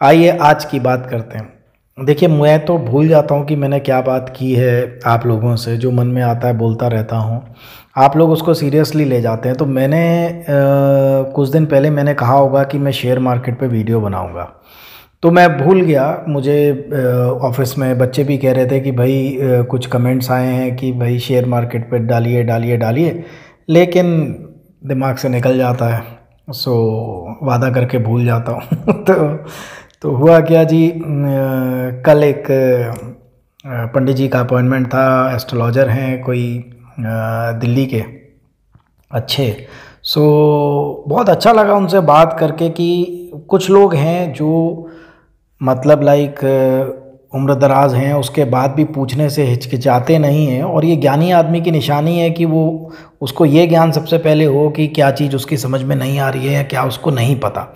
आइए आज की बात करते हैं। देखिए, मैं तो भूल जाता हूँ कि मैंने क्या बात की है। आप लोगों से जो मन में आता है बोलता रहता हूँ, आप लोग उसको सीरियसली ले जाते हैं। तो मैंने कुछ दिन पहले मैंने कहा होगा कि मैं शेयर मार्केट पे वीडियो बनाऊँगा, तो मैं भूल गया। मुझे ऑफिस में बच्चे भी कह रहे थे कि भाई कुछ कमेंट्स आए हैं कि भाई शेयर मार्केट पे डालिए डालिए डालिए, लेकिन दिमाग से निकल जाता है। सो वादा करके भूल जाता हूँ। तो हुआ क्या जी, कल एक पंडित जी का अपॉइंटमेंट था। एस्ट्रोलॉजर हैं कोई दिल्ली के, अच्छे। सो बहुत अच्छा लगा उनसे बात करके कि कुछ लोग हैं जो मतलब लाइक उम्र दराज हैं, उसके बाद भी पूछने से हिचकिचाते नहीं हैं। और ये ज्ञानी आदमी की निशानी है कि वो उसको ये ज्ञान सबसे पहले हो कि क्या चीज़ उसकी समझ में नहीं आ रही है या क्या उसको नहीं पता।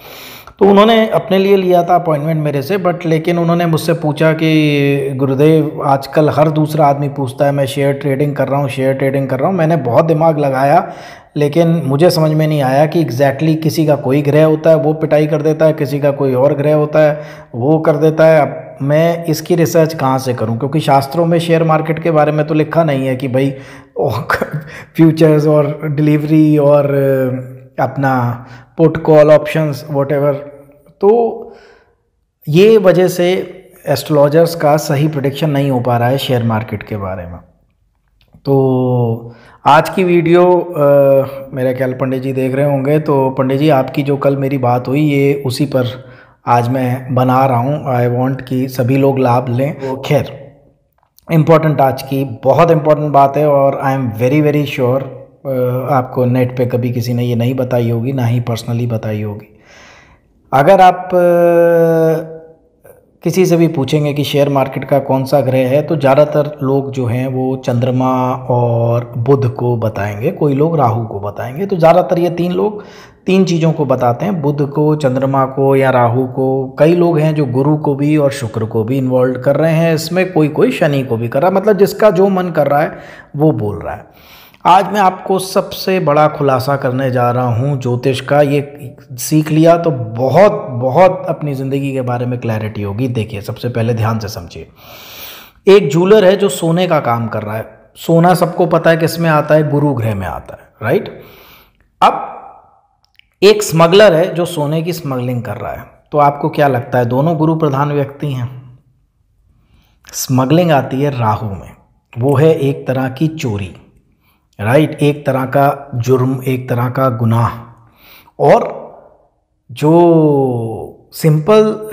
तो उन्होंने अपने लिए लिया था अपॉइंटमेंट मेरे से, बट लेकिन उन्होंने मुझसे पूछा कि गुरुदेव, आजकल हर दूसरा आदमी पूछता है मैं शेयर ट्रेडिंग कर रहा हूँ, शेयर ट्रेडिंग कर रहा हूँ। मैंने बहुत दिमाग लगाया, लेकिन मुझे समझ में नहीं आया कि एग्जैक्टली किसी का कोई ग्रह होता है वो पिटाई कर देता है, किसी का कोई और ग्रह होता है वो कर देता है। अब मैं इसकी रिसर्च कहाँ से करूँ, क्योंकि शास्त्रों में शेयर मार्केट के बारे में तो लिखा नहीं है कि भाई फ्यूचर्स और डिलीवरी और अपना पुट कॉल ऑप्शंस व्हाटएवर। तो ये वजह से एस्ट्रोलॉजर्स का सही प्रेडिक्शन नहीं हो पा रहा है शेयर मार्केट के बारे में। तो आज की वीडियो मेरा ख्याल पंडित जी देख रहे होंगे। तो पंडित जी, आपकी जो कल मेरी बात हुई ये उसी पर आज मैं बना रहा हूँ। आई वांट कि सभी लोग लाभ लें। वो खैर इम्पोर्टेंट, आज की बहुत इम्पोर्टेंट बात है और I am very very sure आपको नेट पे कभी किसी ने ये नहीं बताई होगी, ना ही पर्सनली बताई होगी। अगर आप किसी से भी पूछेंगे कि शेयर मार्केट का कौन सा ग्रह है, तो ज़्यादातर लोग जो हैं वो चंद्रमा और बुध को बताएंगे, कोई लोग राहु को बताएंगे। तो ज़्यादातर ये तीन लोग तीन चीज़ों को बताते हैं, बुध को, चंद्रमा को या राहु को। कई लोग हैं जो गुरु को भी और शुक्र को भी इन्वॉल्व कर रहे हैं इसमें, कोई शनि को भी कर रहा है। मतलब जिसका जो मन कर रहा है वो बोल रहा है। आज मैं आपको सबसे बड़ा खुलासा करने जा रहा हूँ ज्योतिष का। ये सीख लिया तो बहुत बहुत अपनी ज़िंदगी के बारे में क्लैरिटी होगी। देखिए, सबसे पहले ध्यान से समझिए। एक जूलर है जो सोने का काम कर रहा है। सोना सबको पता है किस में आता है, गुरु ग्रह में आता है, राइट। अब एक स्मगलर है जो सोने की स्मगलिंग कर रहा है। तो आपको क्या लगता है दोनों गुरु प्रधान व्यक्ति हैं? स्मगलिंग आती है राहु में, वो है एक तरह की चोरी, राइट, एक तरह का जुर्म, एक तरह का गुनाह। और जो सिंपल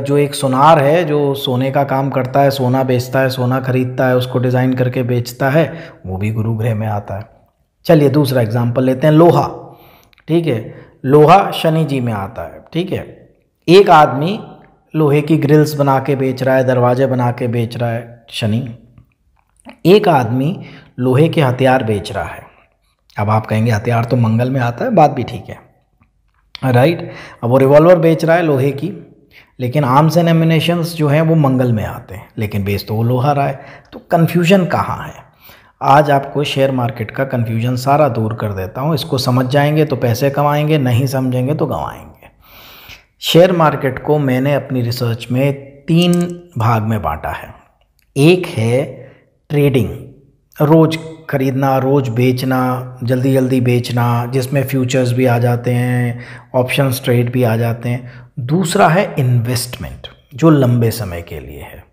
जो एक सुनार है जो सोने का काम करता है, सोना बेचता है, सोना खरीदता है, उसको डिज़ाइन करके बेचता है, वो भी गुरु ग्रह में आता है। चलिए दूसरा एग्जाम्पल लेते हैं, लोहा। ठीक है, लोहा शनि जी में आता है। ठीक है, एक आदमी लोहे की ग्रिल्स बना के बेच रहा है, दरवाजे बना के बेच रहा है, शनि। एक आदमी लोहे के हथियार बेच रहा है। अब आप कहेंगे हथियार तो मंगल में आता है, बात भी ठीक है, राइट। अब वो रिवॉल्वर बेच रहा है लोहे की, लेकिन आर्म्स एंड एम्युनिशंस जो हैं वो मंगल में आते हैं, लेकिन बेच तो वो लोहा रहा है। तो कन्फ्यूजन कहाँ है? आज आपको शेयर मार्केट का कन्फ्यूजन सारा दूर कर देता हूँ। इसको समझ जाएंगे तो पैसे कमाएंगे, नहीं समझेंगे तो गंवाएंगे। शेयर मार्केट को मैंने अपनी रिसर्च में 3 भाग में बांटा है। एक है ट्रेडिंग, रोज़ खरीदना, रोज़ बेचना, जल्दी जल्दी बेचना, जिसमें फ्यूचर्स भी आ जाते हैं, ऑप्शंस ट्रेड भी आ जाते हैं। दूसरा है इन्वेस्टमेंट, जो लंबे समय के लिए है।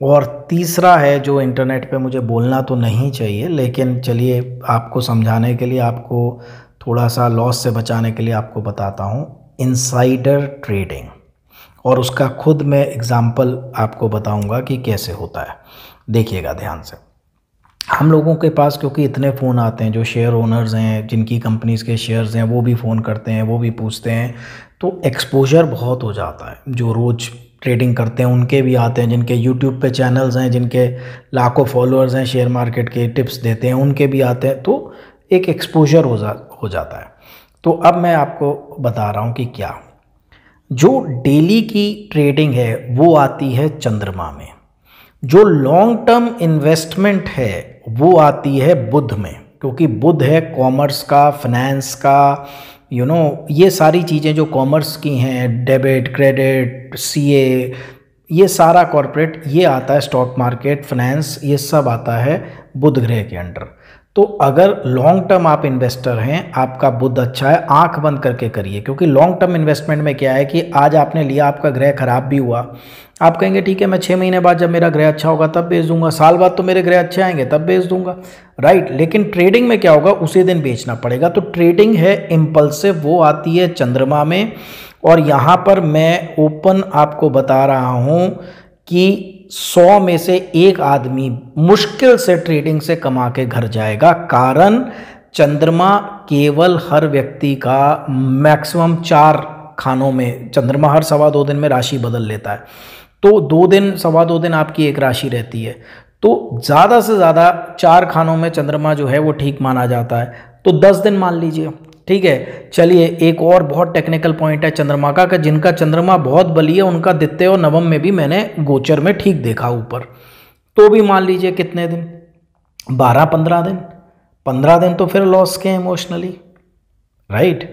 और तीसरा है जो इंटरनेट पे मुझे बोलना तो नहीं चाहिए, लेकिन चलिए आपको समझाने के लिए, आपको थोड़ा सा लॉस से बचाने के लिए आपको बताता हूँ, इनसाइडर ट्रेडिंग। और उसका खुद मैं एग्ज़ाम्पल आपको बताऊँगा कि कैसे होता है। देखिएगा ध्यान से। हम लोगों के पास क्योंकि इतने फ़ोन आते हैं, जो शेयर ओनर्स हैं, जिनकी कंपनीज़ के शेयर्स हैं, वो भी फ़ोन करते हैं, वो भी पूछते हैं, तो एक्सपोजर बहुत हो जाता है। जो रोज़ ट्रेडिंग करते हैं उनके भी आते हैं, जिनके यूट्यूब पे चैनल्स हैं, जिनके लाखों फॉलोअर्स हैं, शेयर मार्केट के टिप्स देते हैं, उनके भी आते हैं। तो एक एक्सपोजर हो जाता है। तो अब मैं आपको बता रहा हूँ कि क्या, जो डेली की ट्रेडिंग है वो आती है चंद्रमा में, जो लॉन्ग टर्म इन्वेस्टमेंट है वो आती है बुध में, क्योंकि बुध है कॉमर्स का, फाइनेंस का, ये सारी चीज़ें जो कॉमर्स की हैं, डेबिट, क्रेडिट, सीए, ये सारा कॉरपोरेट, ये आता है स्टॉक मार्केट, फाइनेंस, ये सब आता है बुध ग्रह के अंडर। तो अगर लॉन्ग टर्म आप इन्वेस्टर हैं, आपका बुध अच्छा है, आंख बंद करके करिए, क्योंकि लॉन्ग टर्म इन्वेस्टमेंट में क्या है कि आज आपने लिया, आपका ग्रह खराब भी हुआ, आप कहेंगे ठीक है मैं 6 महीने बाद जब मेरा ग्रह अच्छा होगा तब बेच दूंगा, साल बाद तो मेरे ग्रह अच्छे आएंगे तब बेच दूंगा, राइट। लेकिन ट्रेडिंग में क्या होगा, उसी दिन बेचना पड़ेगा। तो ट्रेडिंग है इम्पल्सिव, वो आती है चंद्रमा में। और यहाँ पर मैं ओपन आपको बता रहा हूँ कि 100 में से एक आदमी मुश्किल से ट्रेडिंग से कमा के घर जाएगा। कारण चंद्रमा केवल हर व्यक्ति का मैक्सिमम 4 खानों में, चंद्रमा हर 2.25 दिन में राशि बदल लेता है, तो 2 दिन 2.25 दिन आपकी एक राशि रहती है, तो ज़्यादा से ज़्यादा 4 खानों में चंद्रमा जो है वो ठीक माना जाता है, तो 10 दिन मान लीजिए, ठीक है। चलिए एक और बहुत टेक्निकल पॉइंट है चंद्रमा का, कि जिनका चंद्रमा बहुत बली है उनका द्वितीय और नवम में भी मैंने गोचर में ठीक देखा ऊपर, तो भी मान लीजिए कितने दिन, 12-15 दिन। 15 दिन तो फिर लॉस के इमोशनली, राइट।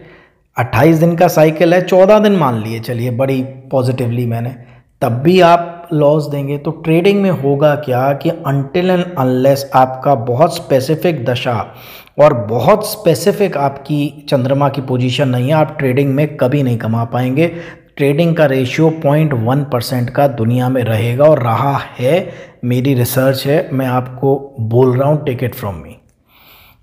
28 दिन का साइकिल है, 14 दिन मान लिए, चलिए बड़ी पॉजिटिवली मैंने, तब भी आप लॉस देंगे। तो ट्रेडिंग में होगा क्या कि अनटिल एंड अनलेस आपका बहुत स्पेसिफिक दशा और बहुत स्पेसिफिक आपकी चंद्रमा की पोजीशन नहीं है, आप ट्रेडिंग में कभी नहीं कमा पाएंगे। ट्रेडिंग का रेशियो 0.1% का दुनिया में रहेगा और रहा है, मेरी रिसर्च है, मैं आपको बोल रहा हूँ, टेक इट फ्रॉम मी।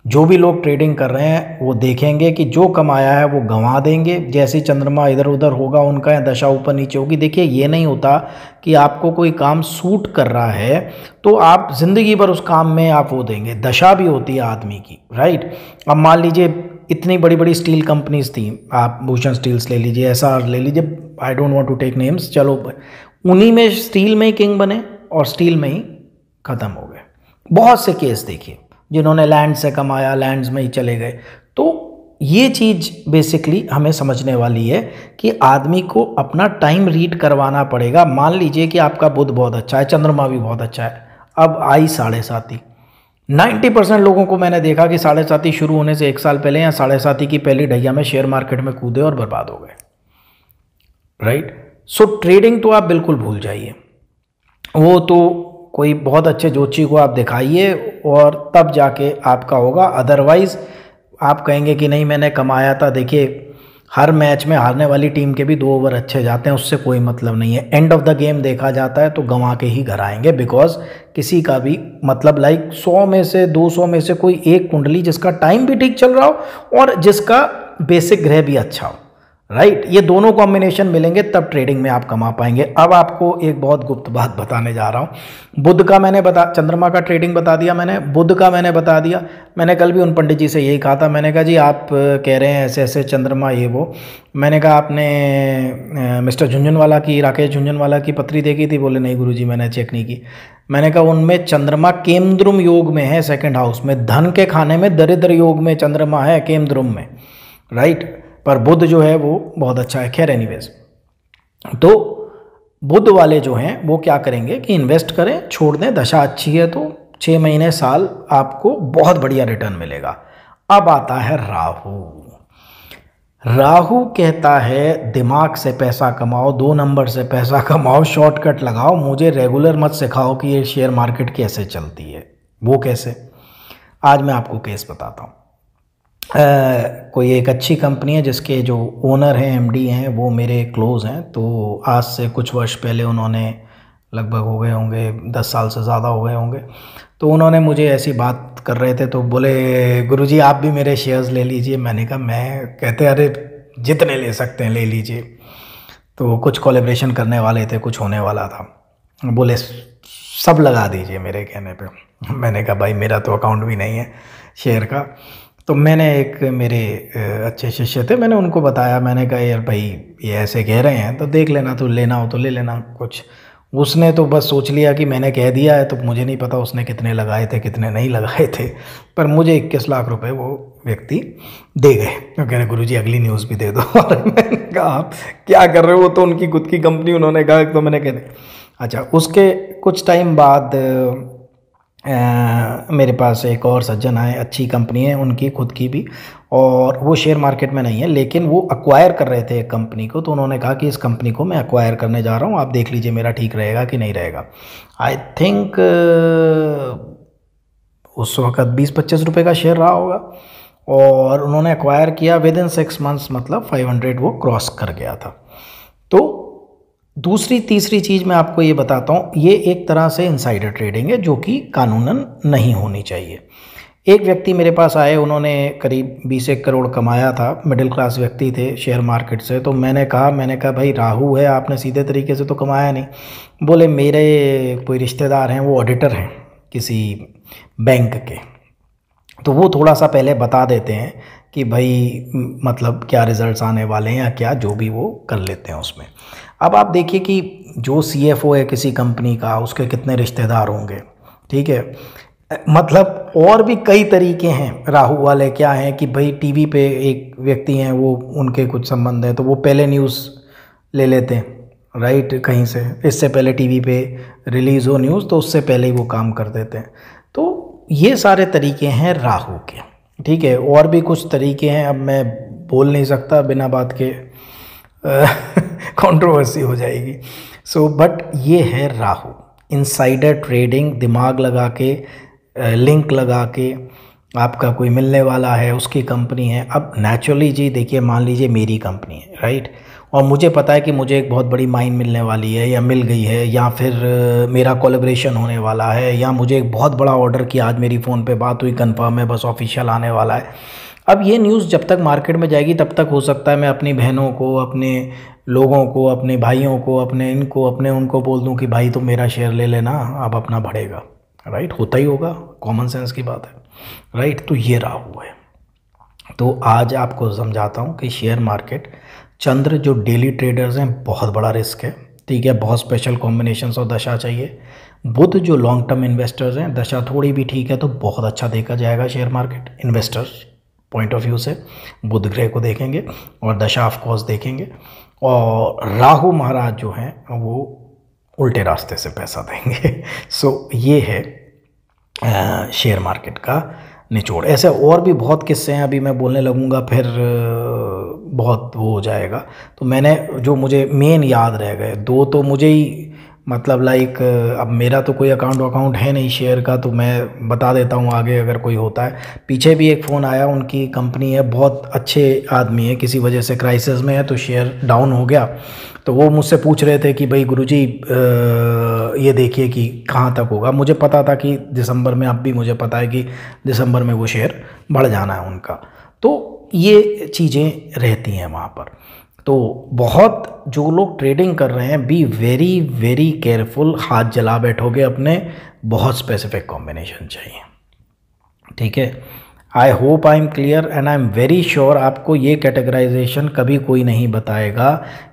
जो भी लोग ट्रेडिंग कर रहे हैं वो देखेंगे कि जो कमाया है वो गंवा देंगे, जैसे चंद्रमा इधर उधर होगा उनका, या दशा ऊपर नीचे होगी। देखिए ये नहीं होता कि आपको कोई काम सूट कर रहा है तो आप ज़िंदगी भर उस काम में आप वो देंगे, दशा भी होती है आदमी की, राइट। अब मान लीजिए इतनी बड़ी बड़ी स्टील कंपनीज थी, आप भूषण स्टील्स ले लीजिए, एसआर ले लीजिए, I don't want to take names, चलो उन्हीं में स्टील में ही किंग बने और स्टील में ही ख़त्म हो गए। बहुत से केस देखिए जिन्होंने लैंड से कमाया, लैंड्स में ही चले गए। तो ये चीज़ बेसिकली हमें समझने वाली है कि आदमी को अपना टाइम रीड करवाना पड़ेगा। मान लीजिए कि आपका बुध बहुत अच्छा है, चंद्रमा भी बहुत अच्छा है, अब आई 7.5, 90% लोगों को मैंने देखा कि 7.5 शुरू होने से 1 साल पहले या 7.5 की पहली ढैया में शेयर मार्केट में कूदे और बर्बाद हो गए, राइट। सो ट्रेडिंग तो आप बिल्कुल भूल जाइए, वो तो कोई बहुत अच्छे ज्योतिषी को आप दिखाइए और तब जाके आपका होगा, अदरवाइज़ आप कहेंगे कि नहीं मैंने कमाया था। देखिए हर मैच में हारने वाली टीम के भी 2 ओवर अच्छे जाते हैं, उससे कोई मतलब नहीं है। एंड ऑफ द गेम देखा जाता है तो गंवा के ही घर आएंगे, बिकॉज किसी का भी मतलब लाइक 100 में से 200 में से कोई एक कुंडली जिसका टाइम भी ठीक चल रहा हो और जिसका बेसिक ग्रह भी अच्छा हो, राइट, ये दोनों कॉम्बिनेशन मिलेंगे तब ट्रेडिंग में आप कमा पाएंगे। अब आपको एक बहुत गुप्त बात बताने जा रहा हूँ। बुध का मैंने चंद्रमा का ट्रेडिंग बता दिया मैंने, बुध का मैंने बता दिया। मैंने कल भी उन पंडित जी से यही कहा था, मैंने कहा जी आप कह रहे हैं ऐसे ऐसे चंद्रमा ये वो, मैंने कहा आपने मिस्टर झुंझुनवाला की, राकेश झुंझुनवाला की पत्री देखी थी? बोले नहीं गुरुजी मैंने चेक नहीं की। मैंने कहा उनमें चंद्रमा केमद्रुम योग में है, 2nd हाउस में, धन के खाने में दरिद्र योग में चंद्रमा है, केमद्रुम में, राइट। पर बुध जो है वो बहुत अच्छा है। खैर एनीवेज, तो बुध वाले जो हैं वो क्या करेंगे कि इन्वेस्ट करें, छोड़ दें, दशा अच्छी है तो 6 महीने साल आपको बहुत बढ़िया रिटर्न मिलेगा। अब आता है राहु। राहु कहता है दिमाग से पैसा कमाओ, 2 नंबर से पैसा कमाओ, शॉर्टकट लगाओ, मुझे रेगुलर मत सिखाओ कि ये शेयर मार्केट कैसे चलती है। वो कैसे? आज मैं आपको केस बताता हूँ। कोई एक अच्छी कंपनी है जिसके जो ओनर हैं, एमडी हैं, वो मेरे क्लोज़ हैं। तो आज से कुछ वर्ष पहले उन्होंने, लगभग हो गए होंगे 10 साल से ज़्यादा हो गए होंगे, तो उन्होंने मुझे ऐसी बात कर रहे थे तो बोले गुरुजी आप भी मेरे शेयर्स ले लीजिए। मैंने कहा मैं, कहते अरे जितने ले सकते हैं ले लीजिए। तो कुछ कोलैबोरेशन करने वाले थे, कुछ होने वाला था, बोले सब लगा दीजिए मेरे कहने पे। मैंने कहा भाई मेरा तो अकाउंट भी नहीं है शेयर का। तो मैंने एक मेरे अच्छे शिष्य थे, मैंने उनको बताया, मैंने कहा यार भाई ये ऐसे कह रहे हैं तो देख लेना, तो लेना हो तो ले लेना कुछ। उसने तो बस सोच लिया कि मैंने कह दिया है, तो मुझे नहीं पता उसने कितने लगाए थे कितने नहीं लगाए थे, पर मुझे 21 लाख रुपए वो व्यक्ति दे गए। तो कह रहे गुरुजी अगली न्यूज़ भी दे दो। और मैंने कहा आप क्या कर रहे हो, वो तो उनकी खुद की कंपनी, उन्होंने कहा। तो मैंने कह अच्छा, उसके कुछ टाइम बाद मेरे पास एक और सज्जन आए, अच्छी कंपनी है उनकी खुद की भी, और वो शेयर मार्केट में नहीं है लेकिन वो अक्वायर कर रहे थे एक कंपनी को, तो उन्होंने कहा कि इस कंपनी को मैं अक्वायर करने जा रहा हूँ, आप देख लीजिए मेरा ठीक रहेगा कि नहीं रहेगा। आई थिंक उस वक्त 20-25 रुपये का शेयर रहा होगा, और उन्होंने एक्वायर किया विद इन 6 मंथ्स, मतलब 500 वो क्रॉस कर गया था। तो दूसरी तीसरी चीज़ मैं आपको ये बताता हूँ, ये एक तरह से इनसाइडर ट्रेडिंग है जो कि कानूनन नहीं होनी चाहिए। एक व्यक्ति मेरे पास आए, उन्होंने करीब 20 करोड़ कमाया था, मिडिल क्लास व्यक्ति थे शेयर मार्केट से। तो मैंने कहा भाई राहु है, आपने सीधे तरीके से तो कमाया नहीं। बोले मेरे कोई रिश्तेदार हैं, वो ऑडिटर हैं किसी बैंक के, तो वो थोड़ा सा पहले बता देते हैं कि भाई मतलब क्या रिजल्ट्स आने वाले हैं या क्या, जो भी वो कर लेते हैं उसमें। अब आप देखिए कि जो CFO है किसी कंपनी का, उसके कितने रिश्तेदार होंगे, ठीक है। मतलब और भी कई तरीके हैं राहु वाले। क्या है कि भाई टीवी पे एक व्यक्ति हैं, वो उनके कुछ संबंध है तो वो पहले न्यूज़ ले लेते हैं, राइट, कहीं से, इससे पहले टीवी पे रिलीज़ हो न्यूज़ तो उससे पहले ही वो काम कर देते हैं। तो ये सारे तरीके हैं राहु के, ठीक है। और भी कुछ तरीके हैं, अब मैं बोल नहीं सकता बिना बात के, कंट्रोवर्सी हो जाएगी। सो बट ये है राहु, इनसाइडर ट्रेडिंग, दिमाग लगा के, लिंक लगा के, आपका कोई मिलने वाला है, उसकी कंपनी है। अब नेचुरली जी देखिए, मान लीजिए मेरी कंपनी है, राइट, और मुझे पता है कि मुझे एक बहुत बड़ी माइन मिलने वाली है या मिल गई है, या फिर मेरा कोलैबोरेशन होने वाला है, या मुझे एक बहुत बड़ा ऑर्डर की आज मेरी फ़ोन पे बात हुई, कंफर्म है, बस ऑफिशियल आने वाला है। अब ये न्यूज़ जब तक मार्केट में जाएगी तब तक हो सकता है मैं अपनी बहनों को, अपने लोगों को, अपने भाइयों को, अपने इनको, अपने उनको बोल दूं कि भाई तुम मेरा शेयर ले लेना, अब अपना बढ़ेगा, राइट, होता ही होगा, कॉमन सेंस की बात है, राइट। तो ये राहु है। तो आज आपको समझाता हूँ कि शेयर मार्केट, चंद्र जो डेली ट्रेडर्स हैं बहुत बड़ा रिस्क है, ठीक है, बहुत स्पेशल कॉम्बिनेशंस और दशा चाहिए। बुध जो लॉन्ग टर्म इन्वेस्टर्स हैं, दशा थोड़ी भी ठीक है तो बहुत अच्छा देखा जाएगा share market investors point of view से, बुध ग्रह को देखेंगे और दशा ऑफ कोर्स देखेंगे। और राहु महाराज जो हैं वो उल्टे रास्ते से पैसा देंगे। सो ये है शेयर मार्केट का निचोड़। ऐसे और भी बहुत किस्से हैं, अभी मैं बोलने लगूंगा फिर बहुत वो हो जाएगा। तो मैंने जो मुझे मेन याद रह गए दो, तो मुझे ही मतलब लाइक, अब मेरा तो कोई अकाउंट है नहीं शेयर का, तो मैं बता देता हूँ आगे अगर कोई होता है। पीछे भी एक फ़ोन आया, उनकी कंपनी है, बहुत अच्छे आदमी है, किसी वजह से क्राइसिस में है तो शेयर डाउन हो गया। तो वो मुझसे पूछ रहे थे कि भाई गुरुजी ये देखिए कि कहाँ तक होगा। मुझे पता था कि दिसंबर में, अब भी मुझे पता है कि दिसंबर में वो शेयर बढ़ जाना है उनका। तो ये चीज़ें रहती हैं वहाँ पर। तो बहुत जो लोग ट्रेडिंग कर रहे हैं, बी वेरी वेरी केयरफुल, हाथ जला बैठोगे अपने, बहुत स्पेसिफिक कॉम्बिनेशन चाहिए, ठीक है। I hope I am clear and I am very sure आपको ये कैटेगराइजेशन कभी कोई नहीं बताएगा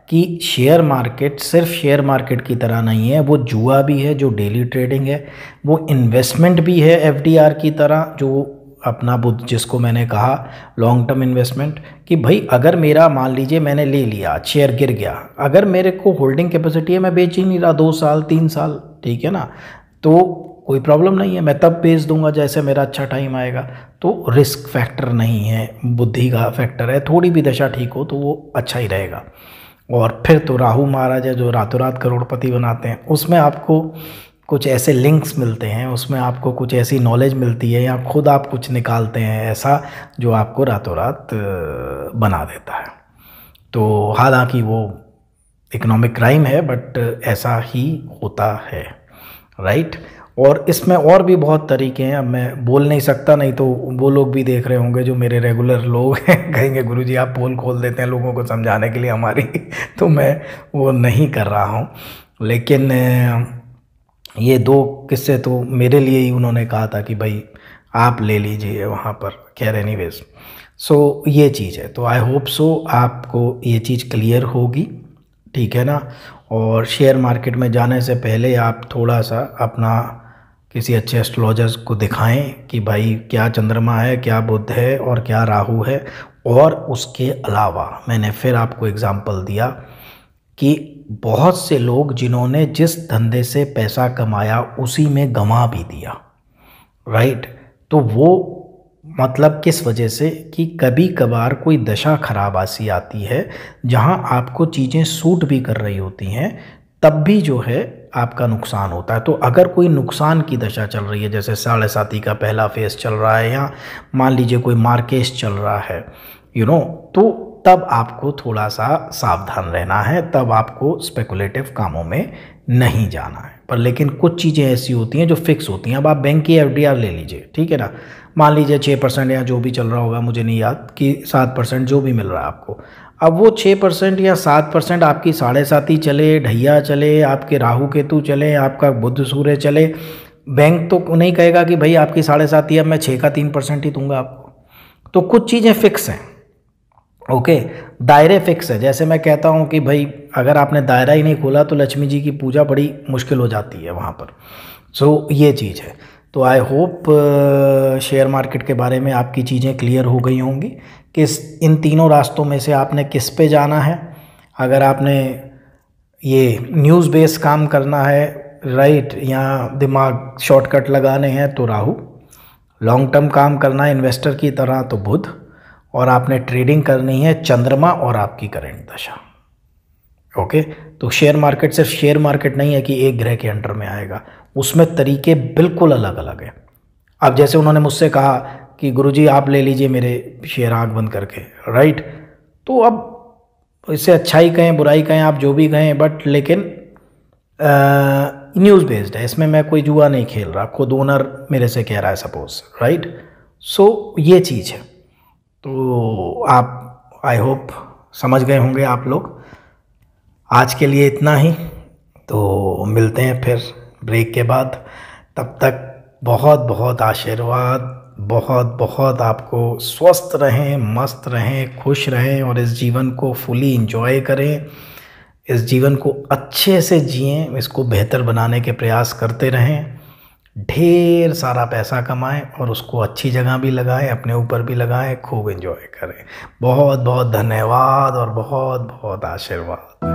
कि शेयर मार्केट सिर्फ शेयर मार्केट की तरह नहीं है, वो जुआ भी है जो डेली ट्रेडिंग है, वो इन्वेस्टमेंट भी है FDR की तरह, जो अपना बुद्ध जिसको मैंने कहा लॉन्ग टर्म इन्वेस्टमेंट, कि भाई अगर मेरा मान लीजिए मैंने ले लिया, शेयर गिर गया, अगर मेरे को होल्डिंग कैपेसिटी है, मैं बेच ही नहीं रहा 2 साल 3 साल, ठीक है ना, तो कोई प्रॉब्लम नहीं है, मैं तब बेच दूंगा जैसे मेरा अच्छा टाइम आएगा। तो रिस्क फैक्टर नहीं है, बुद्धि का फैक्टर है, थोड़ी भी दशा ठीक हो तो वो अच्छा ही रहेगा। और फिर तो राहु महाराज है जो रातों रात करोड़पति बनाते हैं, उसमें आपको कुछ ऐसे लिंक्स मिलते हैं, उसमें आपको कुछ ऐसी नॉलेज मिलती है, या खुद आप कुछ निकालते हैं ऐसा जो आपको रातों रात बना देता है। तो हालांकि वो इकोनॉमिक क्राइम है, बट ऐसा ही होता है, राइट। और इसमें और भी बहुत तरीके हैं, अब मैं बोल नहीं सकता, नहीं तो वो लोग भी देख रहे होंगे जो मेरे रेगुलर लोग हैं, कहेंगे गुरुजी आप पोल खोल देते हैं लोगों को समझाने के लिए हमारी, तो मैं वो नहीं कर रहा हूँ। लेकिन ये 2 किस्से तो मेरे लिए ही उन्होंने कहा था कि भाई आप ले लीजिए वहाँ पर, खैर एनीवेज। सो ये चीज़ है, तो आई होप सो आपको ये चीज़ क्लियर होगी, ठीक है ना। और शेयर मार्केट में जाने से पहले आप थोड़ा सा अपना किसी अच्छे एस्ट्रोलॉजर्स को दिखाएं कि भाई क्या चंद्रमा है, क्या बुध है और क्या राहु है। और उसके अलावा मैंने फिर आपको एग्जांपल दिया कि बहुत से लोग जिन्होंने जिस धंधे से पैसा कमाया उसी में गंवा भी दिया, राइट। तो वो मतलब किस वजह से कि कभी कभार कोई दशा खराब ऐसी आती है जहां आपको चीज़ें सूट भी कर रही होती हैं, तब भी जो है आपका नुकसान होता है। तो अगर कोई नुकसान की दशा चल रही है, जैसे 7.5 का पहला फेज चल रहा है, या मान लीजिए कोई मार्केट चल रहा है, तो तब आपको थोड़ा सा सावधान रहना है, तब आपको स्पेकुलेटिव कामों में नहीं जाना है। पर लेकिन कुछ चीज़ें ऐसी होती हैं जो फिक्स होती हैं। अब आप बैंक की एफडीआर ले लीजिए, ठीक है ना, मान लीजिए 6% या जो भी चल रहा होगा, मुझे नहीं याद, कि 7% जो भी मिल रहा है आपको। अब वो 6% या 7% आपकी 7.5 ही चले, ढैया चले, आपके राहु केतु चले, आपका बुध सूर्य चले, बैंक तो नहीं कहेगा कि भाई आपकी 7.5 ही, अब मैं 6 का 3% ही दूंगा आपको। तो कुछ चीज़ें फिक्स हैं, ओके। दायरे फिक्स है। जैसे मैं कहता हूँ कि भाई अगर आपने दायरा ही नहीं खोला तो लक्ष्मी जी की पूजा बड़ी मुश्किल हो जाती है वहाँ पर। सो ये चीज़ है। तो आई होप शेयर मार्केट के बारे में आपकी चीज़ें क्लियर हो गई होंगी कि इन तीनों रास्तों में से आपने किस पे जाना है। अगर आपने ये न्यूज़ बेस काम करना है, राइट, या दिमाग शॉर्टकट लगाने हैं तो राहु, लॉन्ग टर्म काम करना है इन्वेस्टर की तरह तो बुध, और आपने ट्रेडिंग करनी है चंद्रमा और आपकी करंट दशा, ओके। तो शेयर मार्केट सिर्फ शेयर मार्केट नहीं है कि एक ग्रह के अंडर में आएगा, उसमें तरीके बिल्कुल अलग अलग हैं। अब जैसे उन्होंने मुझसे कहा कि गुरुजी आप ले लीजिए मेरे शेयर आँख बंद करके, राइट, तो अब इससे अच्छा ही कहें बुराई कहें आप जो भी कहें, बट लेकिन न्यूज़ बेस्ड है, इसमें मैं कोई जुआ नहीं खेल रहा, खुद ओनर मेरे से कह रहा है सपोज, राइट। सो ये चीज़ है। तो आप आई होप समझ गए होंगे आप लोग। आज के लिए इतना ही, तो मिलते हैं फिर ब्रेक के बाद। तब तक बहुत बहुत आशीर्वाद, बहुत बहुत आपको स्वस्थ रहें, मस्त रहें, खुश रहें, और इस जीवन को फुली एंजॉय करें, इस जीवन को अच्छे से जिएं, इसको बेहतर बनाने के प्रयास करते रहें, ढेर सारा पैसा कमाएं और उसको अच्छी जगह भी लगाएं, अपने ऊपर भी लगाएं, खूब एंजॉय करें। बहुत बहुत धन्यवाद और बहुत बहुत आशीर्वाद।